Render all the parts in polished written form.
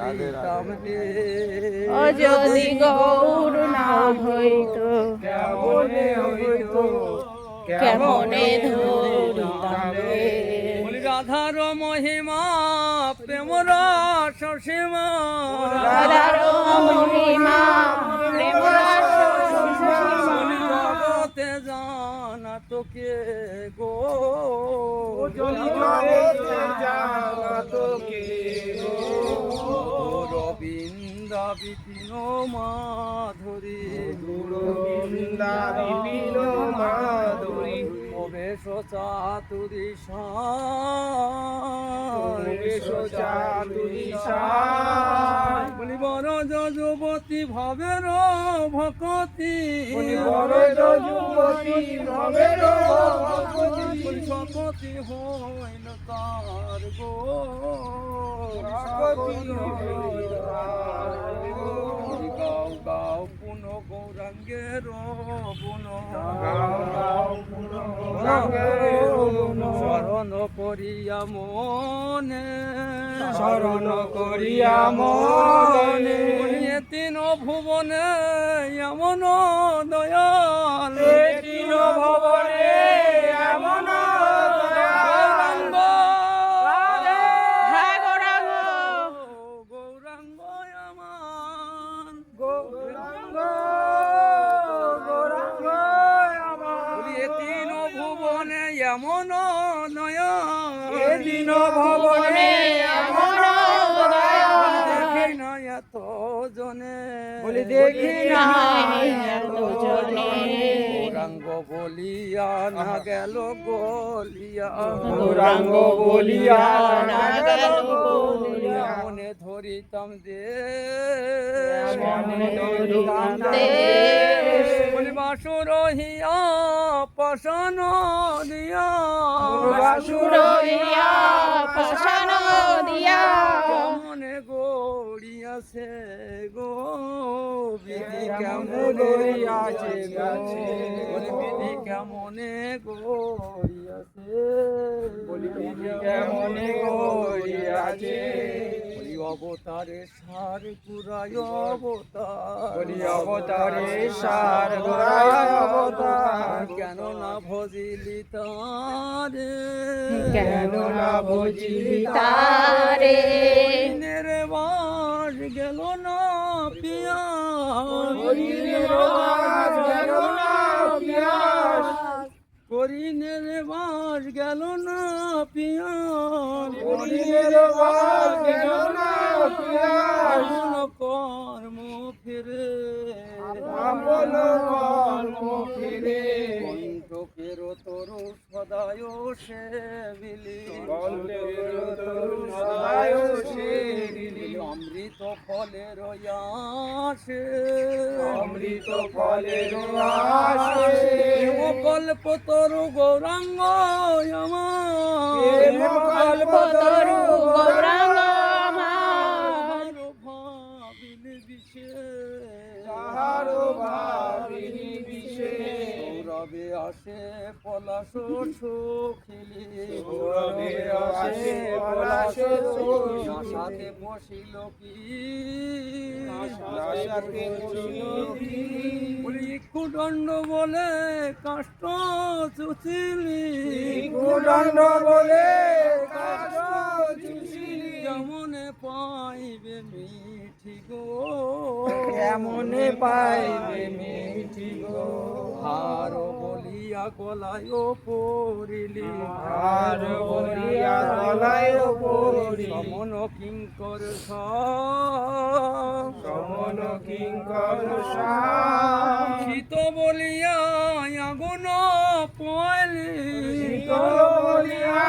করিতাম রে। ও যদি গৌর না হইত কেমনে হইত, কেমনে ধরিতাম রে। বলি রাধার মহিমা প্রেম রস সীমা, রাধার মহিমা প্রেম রস সীমা। জগতে জানা তোকে গো, জগতে জানা তোকে গো। রবীন্দ্র বিপিন মাধুরী, গোবিন্দা বিপিন মাধুরী, প্রবেশ চাতুরী প্রবেশ চাতুরী বলি বড় যুবতী ভবের ভকতি, বড় যুবতী ভবের ভকতি, সকতি হইল তার গো, গাও গাও পুন গৌরাঙ্গের গুণ, শরণ করিয়া মনে, শরণ করিয়া মনে, তিন ভুবনে এমন দয়াল, তিন ভবনে এমন গৌরাঙ্গ, হ্যাঁ গৌরাঙ্গ, গৌরাঙ্গ আমার, গৌরাঙ্গ, গৌরাঙ্গ আমার, বলি তিন ভুবনে এমন দয়াল, তিন ভবনে এমন দয়াল, দেখি না এত জনে, বলি দেখি না এত জনে। গৌরাঙ্গ বলিয়া না গেল গলিয়া, গৌরাঙ্গ বলিয়া না গেল বলিয়া, মনে ধরিতাম দে, মনে ধরিতাম দে, বলি বাসুর হিয়া পাশান দিয়া, বাসুর দিয়া পাশান দিয়া, মনে গড়িয়াছে গো বিধি কেমন গড়িয়াছে গাছে, বলি বিধি কেমনে গড়িয়াছে, বলি কেমনে গড়িয়াছে, বলি অবতারে সার পুরায় অবতার, বলি অবতারে সার গোড়ায় অবতার, কেন না ভজিলি তারে, কেন না বুঝিলি তারে। হরিণের বাস গেল না পিয়া, হরিণের বাস গেল না পিয়াস, হরিণের বাস গেল না পিয়া, হরিণের বাস গেল না পিয়াস, কর্ম ফিরে, আপন কর্ম ফিরে, কণ্ঠকের তরু সদায় সে বিলি, কণ্ঠের তরু সদায় সে বিলি, অমৃত ফলের আসে, অমৃত ফলের আসে, কল্প তরু গৌরাঙ্গ আমার, কল্পতরু গৌরাঙ্গ আমার, ভাবিলে বিশে, তাহার ভাবিনি বিশে, সৌরভে আসে পলাশ সখিলি, সৌরভে আসে পলাশ সখিলি, আশাতে বসিল কি, আশাতে বসিল কি, বলি ইক্ষুদণ্ড বলে কাষ্ঠ চুচিলি, কুদণ্ড বলে কাষ্ঠ চুষিলি, কেমনে পাইবে মিঠি গো, কেমনে পাইবে মিঠি গো, হার বলিয়া গলায় পড়িলি, আর বলিয়া গলায় পড়িলি, সমন কিঙ্কর সমন কিঙ্কর শীত বলিয়া আগুন পয়লি, শীতল বলিয়া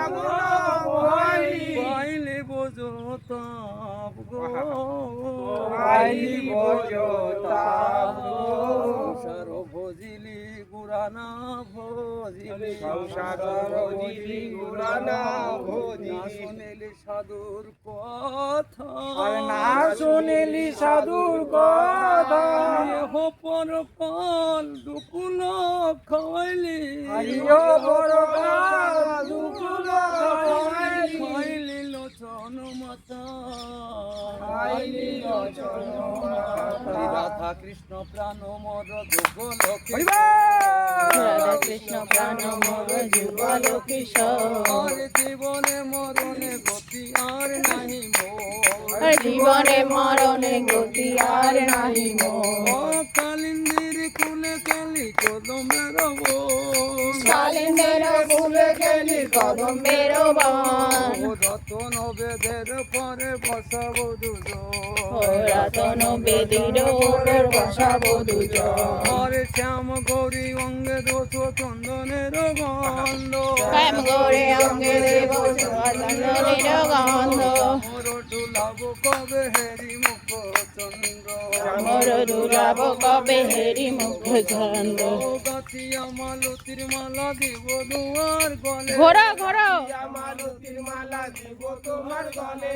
আগুন পয়লি, পাইলে বোঝো তাপ গো, পাইলি বোঝো তাপ গো, সংসার ভজিলি গুড়ানা ভজিলি, সংসার ভজিলি গুড়ানা ভজিলি, না শুনিলি সাধুর কথা, আরে না শুনিলি সাধুর কথা, পর কাল দুকুল খাইলি, হরিও বড় দুকুল খাইলি, খাইলি লোচন মাতা, আইলি রচন মাতা রাধা কৃষ্ণ প্রাণ মোর যুগল রাধা কৃষ্ণ প্রাণ মোর যুগল কিশোর জীবনে মরণে গতি আর নাহি মোর জীবনে মরণে গতি আর নাহি মোর কালিন্দির কুলে কালি কদমের বন কালিন্দের ফুলে খেলি কদম্বের বন রতন বেদের পরে বসাবো দুজন রতন বেদির উপর বসাবো দুজন হরে শ্যাম গৌরী অঙ্গে দোষ চন্দনের গন্ধ প্রেম করে অঙ্গে দেব চন্দনের গন্ধ মোর ডুলাব কবে হেরি মুখ চন্দ্র মোর দুরাব কবে হেরি মুখ চন্দ্র গাতিয়া মালতির মালা দিব দুয়ার গলে ঘোড়া ঘোড়া মালতীর মালা দিব তোমার গলে